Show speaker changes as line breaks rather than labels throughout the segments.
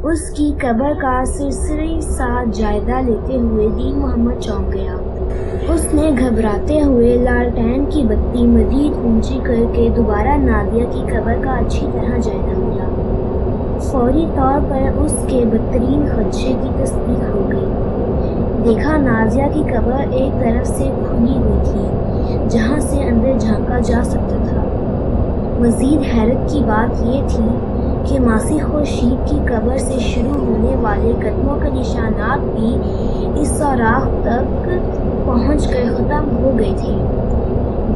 اس کی قبر کا سرسری سا جائزہ لیتے ہوئے دین محمد چونک گیا۔ اس نے گھبراتے ہوئے لالٹین کی بتی مزید اونچی کر کے دوبارہ نازیہ کی قبر کا اچھی طرح جائزہ لیا۔ فوری طور پر اس کے بدترین خدشے کی تصدیق ہو گئی۔ دیکھا نازیہ کی قبر ایک طرف سے کھلی ہوئی تھی جہاں سے اندر جھانکا جا سکتا تھا۔ مزید حیرت کی بات یہ تھی کہ ماسی خورشید کی قبر سے شروع ہونے والے قدموں کے نشانات بھی اس سوراخ تک پہنچ کر ختم ہو گئے تھے۔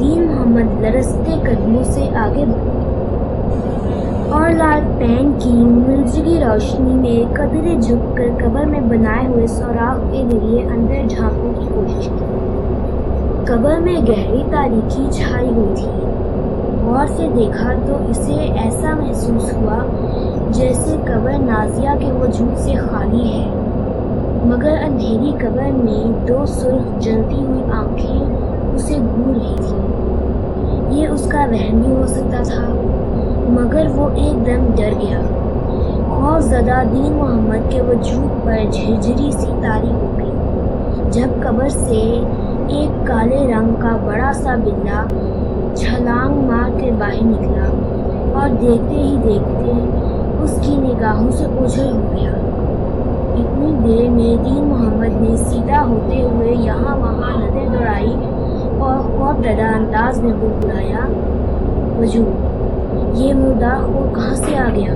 دین محمد لرزتے قدموں سے آگے بڑھا اور لالٹین کی مرجھلی روشنی میں قدرے جھک کر قبر میں بنائے ہوئے سوراخ کے ذریعے اندر جھانکنے کی کوشش کی۔ قبر میں گہری تاریکی چھائی ہوئی تھی۔ غور سے دیکھا تو اسے ایسا محسوس ہوا جیسے قبر نازیہ کے وجود سے خالی ہے، مگر اندھیری قبر میں دو سرخ جلتی ہوئی آنکھیں اسے گھور رہی تھیں۔ یہ اس کا وہم بھی ہو سکتا تھا، مگر وہ ایک دم ڈر گیا۔ خوف زدہ دین محمد کے وجود پر جھرجھری سی طاری ہو گئی جب قبر سے ایک کالے رنگ کا بڑا سا بلّا چھلانگ مار کر باہر نکلا اور دیکھتے ہی دیکھتے اس کی نگاہوں سے اوجھل ہو گیا۔ اتنی دیر میں دین محمد نے سیدھا ہوتے ہوئے یہاں وہاں نظر دوڑائی اور خوف زدہ انداز میں بڑبڑایا، وجود، یہ مردار خور کہاں سے آ گیا؟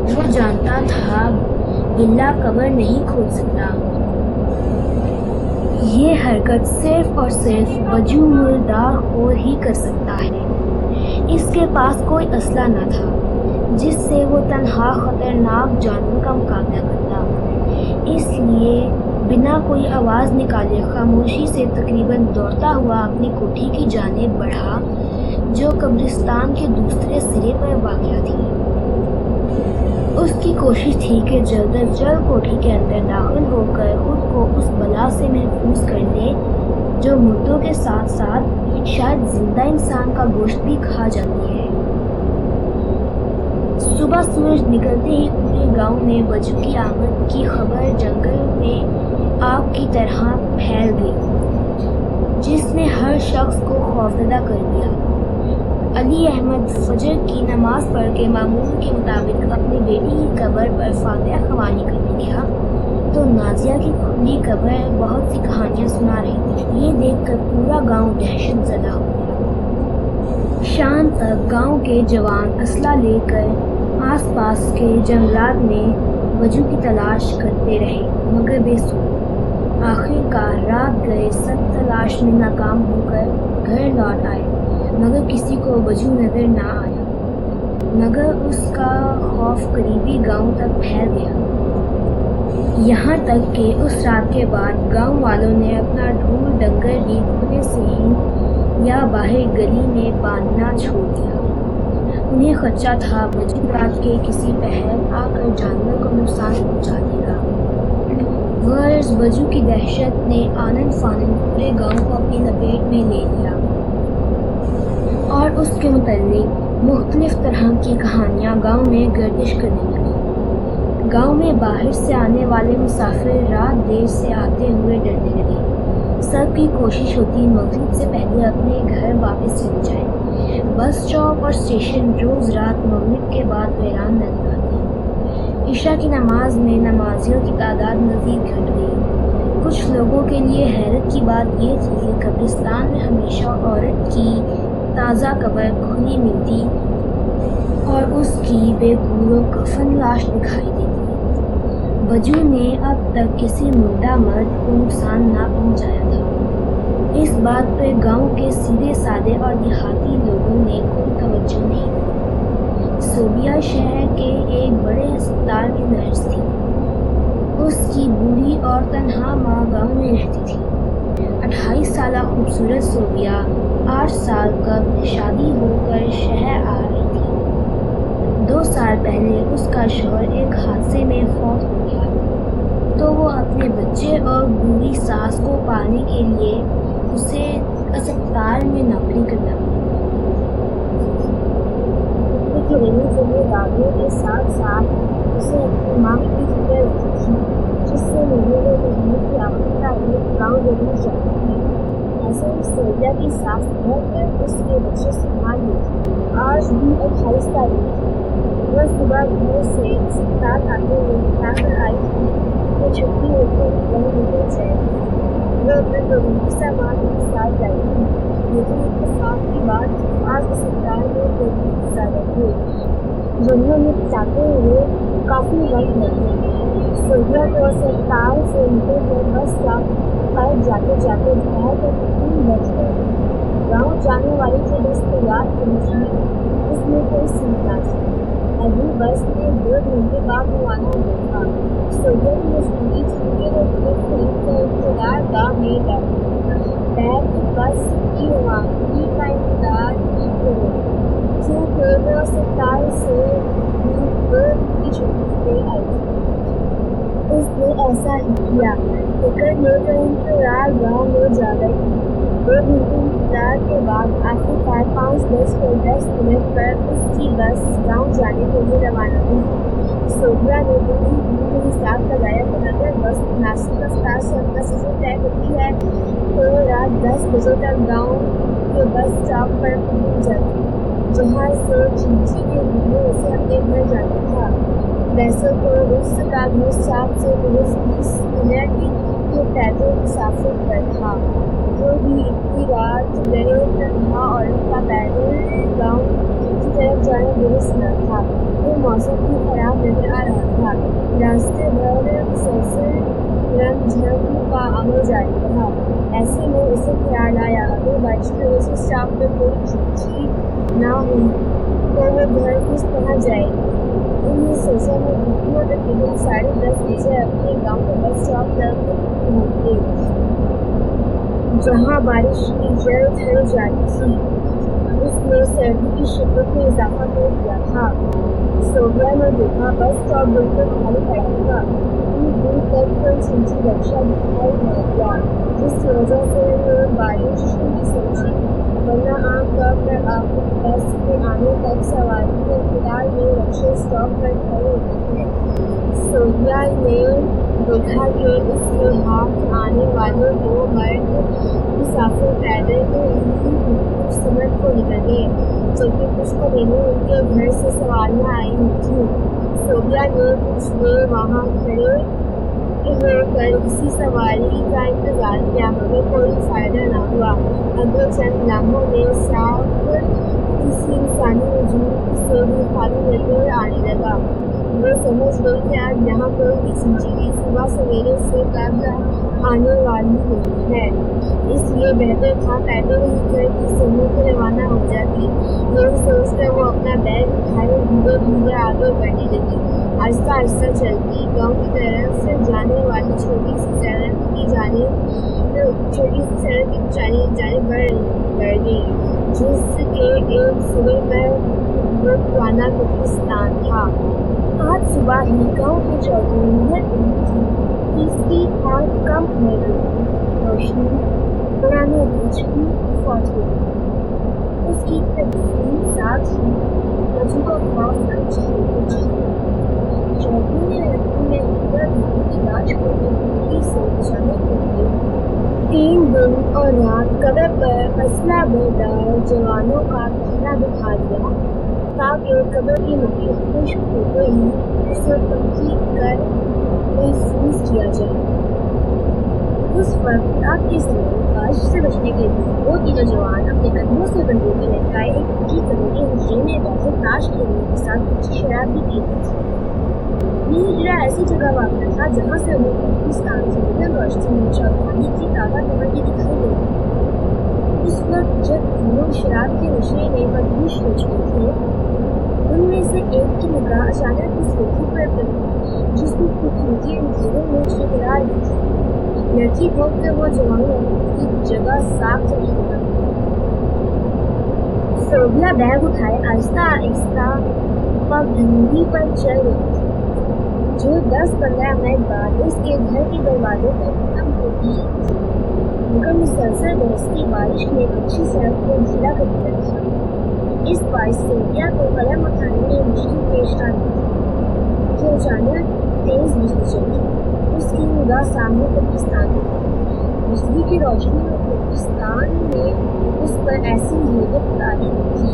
وہ جانتا تھا بلّا قبر نہیں کھول سکتا۔ یہ حرکت صرف اور صرف وجود مردار خور ہی کر سکتا ہے۔ اس کے پاس کوئی اسلحہ نہ تھا جس سے وہ تنہا خطرناک جانور کا مقابلہ کرتا، اس لیے بنا کوئی آواز نکالے خاموشی سے تقریباً دوڑتا ہوا اپنی کوٹھی کی جانب بڑھا جو قبرستان کے دوسرے سرے پر واقع تھی۔ اس کی کوشش تھی کہ جلد از جلد کوٹھی کے اندر داخل ہو کر خود کو اس بلا سے محفوظ کر لے جو مردوں کے ساتھ ساتھ شاید زندہ انسان کا گوشت بھی کھا جاتی ہے۔ صبح سورج نکلتے ہی پورے گاؤں میں وجو کی آمد کی خبر جنگل میں آگ کی طرح پھیل گئی جس نے ہر شخص کو خوفزدہ کر دیا۔ علی احمد فجر کی نماز پڑھ کے معمول کے مطابق اپنی بیٹی کی قبر پر فاتحہ خوانی کرنے گیا تو نازیہ کی کھلی قبر بہت سی کہانیاں سنا رہی تھی۔ یہ دیکھ کر پورا گاؤں دہشت زدہ ہو گیا۔ شام تک گاؤں کے جوان اسلحہ لے کر آس پاس کے جنگلات میں وجو کی تلاش کرتے رہے مگر بے سود۔ آخر کار رات گئے سب تلاش میں ناکام ہو کر گھر لوٹ آئے مگر کسی کو وجو نظر نہ آیا، مگر اس کا خوف قریبی گاؤں تک پھیل گیا، یہاں تک کہ اس رات کے بعد گاؤں والوں نے اپنا ڈھول ڈنگر بھی کھلے سے ہی یا باہر گلی میں باندھنا چھوڑ دیا۔ انہیں خدشہ تھا وجو رات کے کسی پہر آ کر جانور کو نقصان پہنچا دے گا۔ غرض وجو کی دہشت نے آنن فانن پورے گاؤں کو اپنی لپیٹ میں لے لیا اور اس کے متعلق مختلف طرح کی کہانیاں گاؤں میں گردش کرنے لگیں۔ گاؤں میں باہر سے آنے والے مسافر رات دیر سے آتے ہوئے ڈرنے لگے۔ سب کی کوشش ہوتی مغرب سے پہلے اپنے گھر واپس چلے جائیں۔ بس اسٹاپ اور اسٹیشن روز رات مغرب کے بعد ویران نظر آتے۔ عشاء کی نماز میں نمازیوں کی تعداد مزید گھٹ گئی۔ کچھ لوگوں کے لیے حیرت کی بات یہ تھی کہ قبرستان میں ہمیشہ عورت کی تازہ قبر کھلی ملتی اور اس کی بے گور و کفن لاش دکھائی دیتی۔ وجو نے اب تک کسی مردہ مرد کو نقصان نہ پہنچایا تھا۔ اس بات پر گاؤں کے سیدھے سادے اور دیہاتی لوگوں نے کوئی توجہ نہیں دی۔ صوبیہ شہر کے ایک بڑے ہسپتال میں نرس تھی۔ اس کی بوڑھی اور تنہا ماں گاؤں میں رہتی تھی۔ 28 سالہ خوبصورت صوبیہ 8 سال قبل شادی ہو کر شہر آ رہی تھی۔ 2 سال پہلے اس کا شوہر ایک حادثے میں فوت ہو گیا تو وہ اپنے بچے اور بوڑھی ساس کو پالنے کے لیے اسے اسپتال میں نوکری کرنا پڑی۔ یادوں کے ساتھ ساتھ اسے اپنی ماں کی فکر رہتی تھی، جس سے ملنے کو مہینے کی آخر کا ایک گاؤں ضرور جاتی تھی۔ ایسے ہی سوریا کی ساس گھر پر اس کے بچے سنبھال لیتی۔ آج بھی 28 تاریخ تھی۔ وہ صبح گھر سے اس کے ساتھ آتے ہوئے بتا کر آئی تھی کہ چھٹی ہو کر وہ نکل جائے گی۔ وہ اپنے ضروری سامان کے ساتھ لائی تھی، لیکن اتفاق کی بات آج اسپتال میں تبدیلی زیادہ ہوئی، جنہوں نے بتاتے ہوئے کافی وقت لگ گیا۔ سوریا کو اسپتال سے نکل کر بس اسٹاپ پر جاتے جاتے دوپہر کے 3 بج گئے۔ گاؤں جانے والی جو بس تیار ہوئی تھی اس میں کوئی سیٹ نہ تھی۔ ابھی بس نے 2 گھنٹے بعد روانہ ہونا تھا۔ سوریا کی مجبوری تھی کہ وہ ٹکٹ خرید کر انتظار گاہ میں بیٹھ بس کی روانگی کا انتظار ہی کرے، کیونکہ وہ اسپتال سے بھی 2 دن کی چھٹی پہ آئی تھی۔ اس نے ایسا ہی کیا، ٹکٹ لے کر انتظار گاہ میں جا گئی۔ 2 گھنٹے انتظار کے بعد آخرکار 5:10 پر اس کی بس گاؤں جانے کے لیے روانہ ہوئی۔ سوریا نے دن میں حساب لگایا کہ اگر بس مناسب رفتار سے اپنا سفر طے کرتی ہے تو رات 10 بجے تک گاؤں کے بس اسٹاپ پر پہنچ جاتی، جہاں سے چنچی کے ذریعے اسے اپنے گھر جانا تھا۔ ویسے تو اس کا گھر 7 سے 20 منٹ کے پیدل مسافت پر تھا، وہ بھی اتنی رات گئے تنہا عورت کا پیدل گاؤں کی طرف جانا درست نہ تھا۔ وہ موسم بھی خراب نظر آ رہا تھا۔ راستے بھر مسلسل رنگ جھنگ کا عمل جاری رہا۔ ایسے میں اسے خیال آیا اگر بارش کی وجہ سے اسٹاپ پر کوئی چنچی نہ ہوئی تو وہ گھر کس طرح جائے گی۔ انہیں سلسلے میں گھٹنوں تقریباً 10:30 بجے اپنے گاؤں کے بس اسٹاپ تک پہنچے، جہاں بارش کی جلد ہو جاری تھی۔ اس نے سردی کی شدت میں اضافہ کر دیا تھا۔ سوریا نے دیکھا بس اسٹاپ بالکل خالی پڑا تھا۔ اتنی دور تک کوئی چنچی رکشا دکھائی نہ دیا، جس کی وجہ سے وہ بارش نہیں سمجھی، ورنہ عام طور پر آخر بس کے آنے تک سواری کے انتظار میں رکشے اسٹاپ پر کھڑے ہوتے تھے۔ سوریا نے دیکھا کہ اس کے ہاتھ آنے والے 2 مرد مسافر پیدل تو انہیں سمت کو نکلے، جبکہ کچھ قدیمیں ان کے گھر سے سواریاں آئی ہوئی تھیں۔ سوریا نے کچھ دیر وہاں کھڑے ہو کر کسی سواری کا انتظار کیا، مگر کوئی فائدہ نہ ہوا۔ اگلے چند لمحوں میں صاف کسی انسانی وجود سے بھی خالی نظر آنے لگا۔ وہ سمجھ گئی کہ آج یہاں کوئی بھی چنچی نہیں، صبح سویرے سے قبل آنے والی نہیں ہے، اس لیے بہتر تھا پیدل ہی گھر کی سمت روانہ ہو جاتی۔ یہ سوچ کر وہ اپنا بیگ اٹھائے دھیرے دھیرے آگے بڑھنے لگی۔ آہستہ آہستہ چلتی گاؤں کی طرف جانے والی چھوٹی سی سڑک کی جانب بڑھ گئی، جس کے ایک سرے پر وہ پرانا قبرستان تھا۔ آج صبح ہی گاؤں کے چوکوں میں تھی، تیسری آنکھ کم ہو گئی تھی، روشنی پرانے بیچ بھی فوت ہو گئی۔ اس کی تقسیم ساتھ ہی وجہ کو خوف کر چہرے کو چھائی۔ چوکوں نے رکھنے میں اندر کی لاش کو بے سے بچانے کے لیے 3 دن اور رات قبر پر اسلحہ بردار جوانوں کا پہرا بٹھا دیا تاکہ قبر کی مٹی خشک ہوتے ہی اسے تحقیق کر محفوظ کیا جائے۔ اس وقت رات کے سمے بارش سے بچنے کے لیے وہ تینوں جوان اپنے قدموں سے بندوقیں لٹکائے ایک کمرے حجرے میں بیٹھے تاش کھیلنے کے ساتھ کچھ شراب بھی پی رہے تھے۔ یہ حجرہ ایسی جگہ واقع تھا جہاں سے انہیں قبرستان کی روشن روشنی میں چودھانی کی تازہ تمکی دکھائی دیتی۔ اس وقت جب تینوں شراب کے نشے میں مدہوش ہو چکے تھے، ان میں سے ایک کی نگاہ اچانک اس لڑکی پر پڑی جس کی خوبصورتی اندھیروں میں چکرا رہی تھی۔ لڑکی کو کہ وہ جوان کی جگہ صاف چلی گئی۔ سوریا بیگ اٹھائے آہستہ آہستہ پگڈنڈی پر چل رہی تھی، جو 10-15 منٹ بعد اس کے گھر کے دروازے پر ختم ہوتی تھی، مگر مسلسل برستی بارش نے اچھی سڑک کو گیلا کر دیا تھا۔ اس بار سوریا کو قلم اٹھانے میں مشکل پیش آ رہی تھی کہ اچانک تیز بجلی چلی۔ اس کی نگاہ سامنے پاکستان میں تھی۔ بجلی کی روشنی میں پاکستان میں اس پر ایسی ہیبت طاری تھی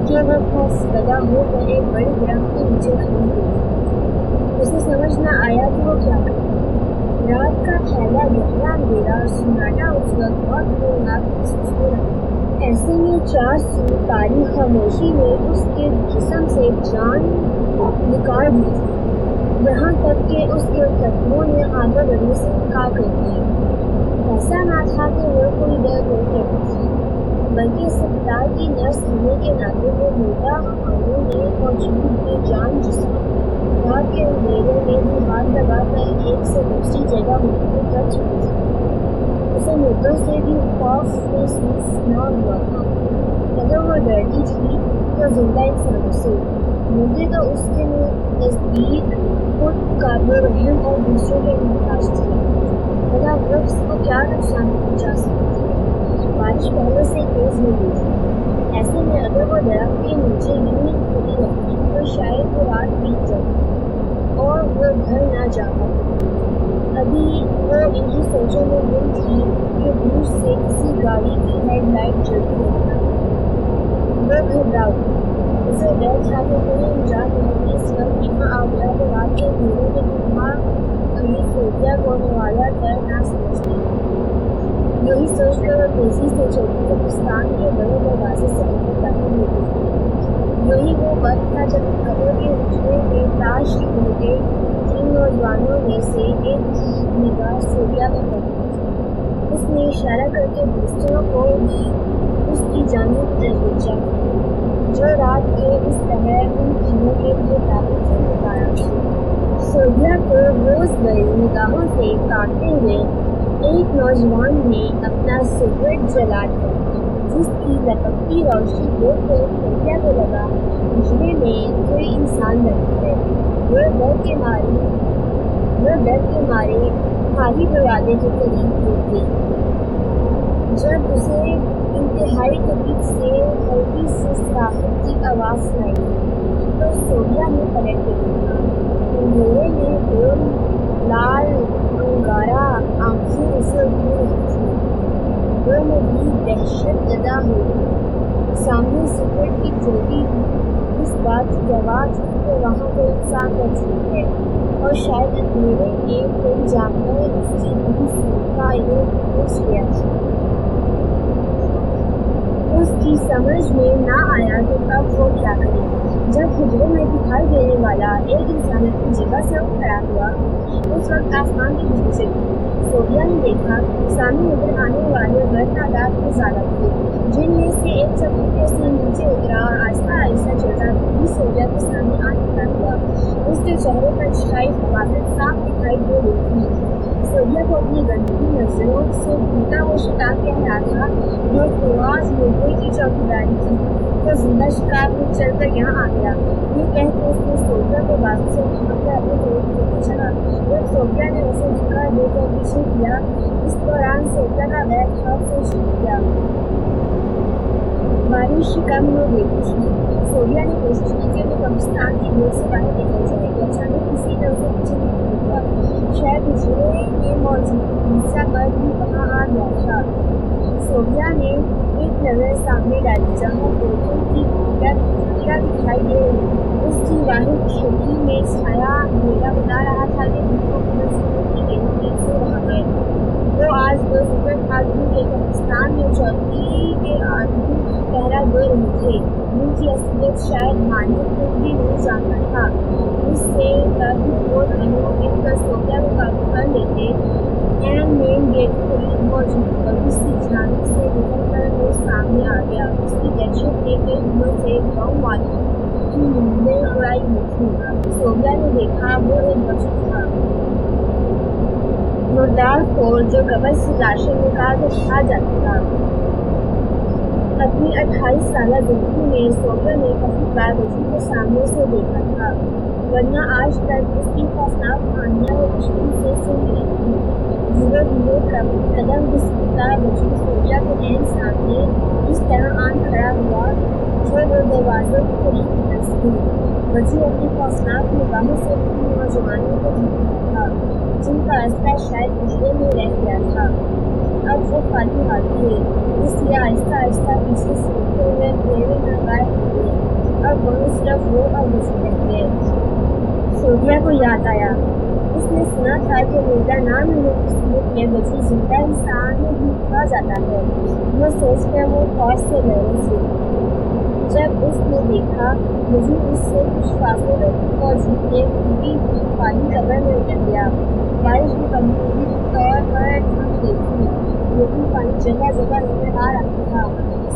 کہ وہ خوف زدہ ہو کر ایک بڑے درخت کے نیچے کھڑی ہوئی۔ اسے سمجھ نہ آیا کہ وہ کیا کرے۔ رات کا پھیلا گہرا اندھیرا اور سناٹا اس وقت بہت ہولناک محسوس ہو رہا تھا۔ ایسے میں چار سو تاری خاموشی نے اس کے جسم سے جان نکال دی تھی، یہاں تک کہ اس کے قدموں نے آگے بڑھنے سے انکار کر دیا۔ ایسا نہ تھا کہ وہ کوئی ڈر نہیں رہتی تھی، بلکہ اسپتال کی نرس ہونے کے ناطے وہ مردہ خانوں میں موجود بے جان جسم رات کے اندھیرے میں بھی ہاتھ لگا کر ایک سے دوسری جگہ منتقل کر چکی تھی۔ اسے مردوں سے بھی خوف محسوس نہ ہوا تھا۔ اگر وہ ڈرتی تھی تو زندہ انسانوں سے، مردے تو اس کے نزدیک خود قابل رحم اور دوسروں کے محتاج تھے۔ بلا وقت کو کیا نقصان پہنچا سکتی تھی۔ بارش پہلے سے تیز ہو گئی تھی۔ ایسے میں اگر وہ درخت کے نیچے یوں ہی کھڑی رہتی تو شاید وہ رات بیت جاتی اور وہ گھر نہ جا پاتی۔ ابھی وہ انہی سوچوں میں گم تھی کہ دور سے کسی گاڑی کی ہیڈ لائٹ جلتی رہی۔ وہ گھبرا گئی۔ اسے ڈر تھا کہ کوئی انجان لڑکی اس وقت یہاں آ گیا تو رات کے اندھیرے میں وہاں کہیں سوریا کو نوالا کر نہ سمجھ گئی۔ یہی سوچ کر وہ تیزی سے چلتی پاکستان کے بڑے دروازے سے اندر داخل ہو گئی۔ یہی وہ وقت تھا جب قبر کے حجرے میں تاش کھیلتے تین نوجوانوں میں سے ایک نگاہ سوریا میں پڑی۔ اس نے اشارہ کر کے دوسروں کو بھی اس کی جانب بھیجا جو رات کے اس طرح ان تینوں کے لیے دعوت سے مقرر تھی۔ سوریا کو روز بھری نگاہوں سے کاٹتے ہوئے ایک نوجوان نے اپنا سگریٹ جلا دیا، جس کی لپکتی روشنی دیکھ کر سوریا کو لگا حجرے میں کوئی انسان نہیں ہے۔ وہ ڈر کے مارے خالی دروازے کے قریب رک گئی۔ جب اسے انتہائی قریب سے ہلکی سی صراخت کی آواز سنائی دی تو سوریا نے پلٹ کے دیکھا۔ اندھیرے میں دو لال انگارہ آنکھیں اسے گھور رہی تھیں۔ وہ مزید دہشت زدہ ہو گئی۔ سامنے سگریٹ کی چوٹی اس بات کی گواہ تھی کہ وہاں کوئی انسان موجود ہے اور شاید اندھیرے میں کوئی جانور اس کی بری کا علم پوچھ گیا تھا۔ اس کی سمجھ میں نہ آیا کہ اب وہ کیا کرے۔ جب حجرے میں دکھائی دینے والا ایک انسان اپنی جگہ سے اٹھ کھڑا ہوا اس وقت آسمان کی بجلی چلی۔ سوریا نے دیکھا سامنے نظر آنے والے مرد تعداد میں زیادہ تھے، جن میں سے ایک چبوتے سے نیچے اترا اور آہستہ آہستہ چلتا بھی سوریا کے سامنے آ کھڑا ہوا۔ اس کے چہرے پر چھائی حماقت صاف دکھائی دے رہی تھی۔ سوریا کو اپنی گندی نظروں سے ڈھونڈتا وہ شکار کہہ رہا تھا جو فواز مردے کی چوکیداری تھی تو زندہ شکار میں چل کر یہاں آ گیا۔ یہ کہہ کے اس نے سوریا کو بازو سے تھام کر اپنے طرف لیتے چلا۔ جب سوریا نے اسے دھکا دے کر پیچھے کیا اس دوران سوریا کا بیگ ہاتھ سے چھوٹ گیا۔ بارش کم ہو گئی تھی۔ سوریا نے کوشش کی کہ وہ پاکستان کی گیٹ سے باہر نکل جائے کہ اچانک کسی نے اسے پیچھے نہیں کیا۔ شاید حجرے میں موجود دوسرا مرد بھی وہاں آ گیا تھا۔ سوریا نے ایک نظر سامنے ڈالی جہاں کوٹوں کی کیا دکھائی دے رہی۔ اس کی واحد کھڑکی میں چھایا اندھیرا بتا رہا تھا کہ دنوں میں سورج کی گہری سے وہاں گئے۔ وہ آج دو سفر آدمی کے پاکستان میں چوکی کے آدمی پہرا دے رہے تھے، جن کی اصلیت شاید مانی خود بھی نہیں جانتا تھا۔ اس سے کافی وہ دنوں ان کا سوریا کو قابو کر لیتے۔ مین گیٹ کے قریب موجود بڑی سی جھانک سے نکل کر وہ سامنے آ گیا۔ اس کی دہشت نے کئی دنوں سے گاؤں والوں کی نیندیں اڑائی ہوئی تھیں۔ سوریا نے دیکھا وہ ایک بچہ تھا، مردار خور جو قبر سے لاشیں نکال کر کھا جاتا تھا۔ اپنی 28 سالہ زندگی میں سوریا نے پہلی بار بچوں کو سامنے سے دیکھا تھا، ورنہ آج تک اس کی خوفناک کہانیاں وہ مشکل سے سن رہی تھی۔ دھیرے دھیرے قدم گھسیٹتا بچوں سوریا کے عین سامنے اس طرح آن کھڑا ہوا جو وہ بزرگ قریب دست تھی۔ وجہ اپنی خوفناک نگاہوں سے ان نوجوانوں کو دیکھ رہا تھا جن کا راستہ شاید پچھلے میں رہ گیا تھا۔ اب وہ خالی ہاتھ تھے، اس لیے آہستہ آہستہ پیچھے سیکھتے ہوئے اندھیرے میں غائب ہو گئے اور وہاں صرف وہ اور وجہ رہ گئے۔ صوفیہ کو یاد آیا، اس نے سنا تھا کہ مردہ نامعلوم ملک میں وجہ زندہ انسان بھی کہا جاتا ہے۔ وہ سوچ کر وہ خوف سے محروم ہوئی۔ جب اس نے دیکھا وجہ اس سے کچھ فاصلے پر موجود ایک ٹوٹی ہوئی خالی قبر میں اتر گیا۔ بارش مکمل طور پر تھم گئی تھی لیکن پانی جگہ جگہ نظر آ رہا تھا۔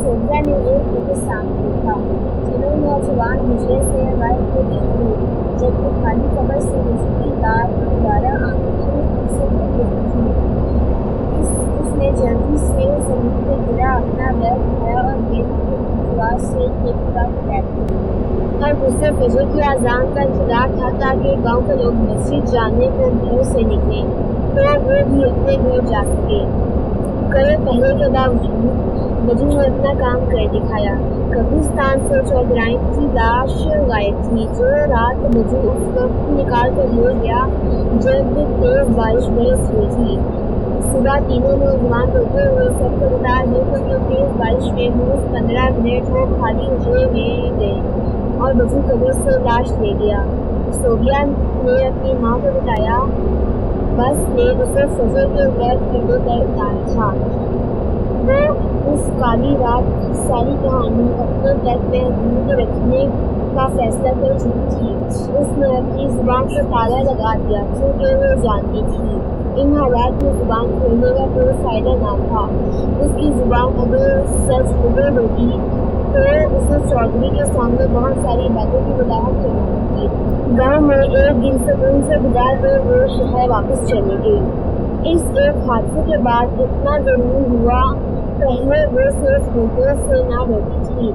صوفیہ نے ایک نظر سامنے دیکھا، تینوں نوجوان مجرے سے غائب ہو گئے تھے جبکہ خالی قبر سے وجہ کی لاش دوبارہ آنکھوں سے بھر گئی تھی۔ اس نے جلدی سے زمین پہ گرا، اپنا بیگ اٹھایا اور بے آواز سے ایک طرف بیٹھ گیا۔ اور اس سے فجر کی اذان کا انتظار تھا تاکہ گاؤں کے لوگ مسجد جانے کو گھر سے نکلیں تو وہ بھی اپنے گھر جا سکے۔ کڑے پہرے کے باوجود وجہ نے اپنا کام کر دکھایا۔ قبرستان سے چودھرائن کی لاش غائب تھی۔ جو رات وجہ اس وقت نکال کر لے گیا جب تیز بارش برس رہی تھی۔ صبح تینوں نوجوان روتے ہوئے سب کو بتا دے کہ تیز بارش میں محض 15 منٹ وہ خالی حجرے میں گئے اور وجہ قبر سے لاش لے گیا۔ صوفیہ نے اپنی ماں کو بتایا، بس نے اسے فجر کے وقت پردے پر اتارا تھا۔ وہ اس کالی رات کی ساری کہانی اپنے تک محدود رکھنے کا فیصلہ کر چکی تھی۔ اس نے اپنی زبان پر تالا لگا دیا کیونکہ وہ جانتی تھی ان حالات میں زبان کھولنے کا کوئی فائدہ نہ تھا۔ اس کی زبان اگر سچ قبول ہوتی تو اسے چودھری کے سامنے بہت ساری باتوں کی وضاحت کرنی ہوتی۔ گاؤں میں ایک دن سکون سے گزار کر وہ شہر واپس چلی گئی۔ اس ایک حادثے کے بعد اتنا ضرور ہوا، پہلے وہ صرف ہوٹل سے نہ ڈرتی تھی،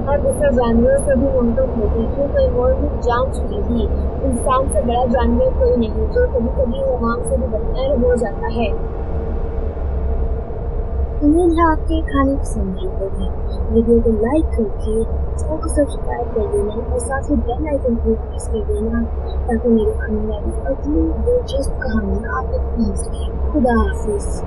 اب اسے جانوروں سے بھی محبت ہوتی کیونکہ وہ جان چکی تھی انسان سے بڑا جانور کوئی نہیں جو کبھی کبھی حیوان سے بھی بدتر ہو جاتا ہے۔ امید ہے آپ کے کھانے پسند آئی ہوگی۔ ویڈیو کو لائک کر کے چینل کو سبسکرائب کر دینا اور ساتھ ہی بیل آئکن کو پریس کر دینا تاکہ میری آنے والی اگلی دلچسپ کہانی آپ تک پہنچ سکے۔ خدا حافظ۔